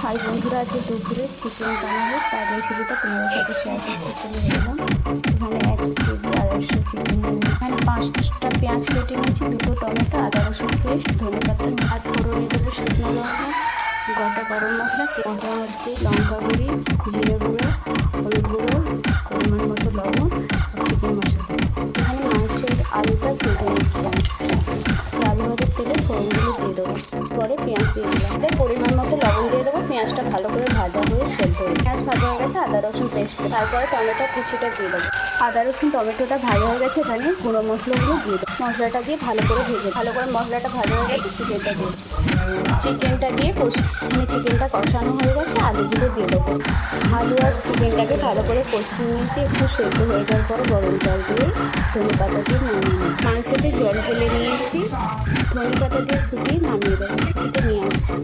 High বন্ধুরা, আজকে দুপুরে চিকেন বানাবো তার রেসিপিটা তোমাদের সাথে শেয়ার করতে চলে এলাম। এখানে 1 কেজি 250 চিকেন, এখানে 5টা পেঁয়াজ কেটে নিয়েছি, 2টো টমেটো, আদা রসুন পেস্ট, ধনেপাতা আর ফোড়নে দেবো শুকনো লঙ্কা, গোটা গরম মশলা, মশলার মধ্যে লঙ্কা গুঁড়ি, জিরে গুঁড়ো, হলুদ গুঁড়ো, পরিমাণ মতো লবণ আর চিকেন মশলা। এখানে মাংসের আলুটা ভেজে নিচ্ছিলাম, আলু ভাজার তেলে ফোড়নগুলো দিয়ে দেবো, পরে পেঁয়াজ দিয়ে দিলাম, পরিমাণ মতো লবণ দিয়ে দেবো। পেঁয়াজটা ভালো করে ভাজা হয়ে সেদ্ধ হয়ে পেঁয়াজ ভাজা হয়ে গেছে, আদা রসুন পেস্ট, তারপরে টমেটো কুচিটা দিয়ে দেবো। আদা রসুন টমেটোটা ভাজা হয়ে গেছে, এখানে গুঁড়ো মশলাগুলো দিয়ে দেবো। মশলাটা দিয়ে ভালো করে ভালো করে মশলাটা ভাজা হয়ে গেছে, চিকেনটা দিয়ে চিকেনটা কষানো হয়ে গেছে, আলুগুলো দিয়ে দেবো। আলু আর চিকেনটাকে ভালো করে কষিয়ে নিয়েছি, একটু সেদ্ধ হয়ে যাওয়ার পর গরম জল দিয়ে ধনেপাতা দিয়ে নামিয়ে নিই। মাংসতে জল ঢেলে নিয়েছি, ধনেপাতা দিয়ে ফুটিয়ে নামিয়ে দেবো, নিয়ে আসছি।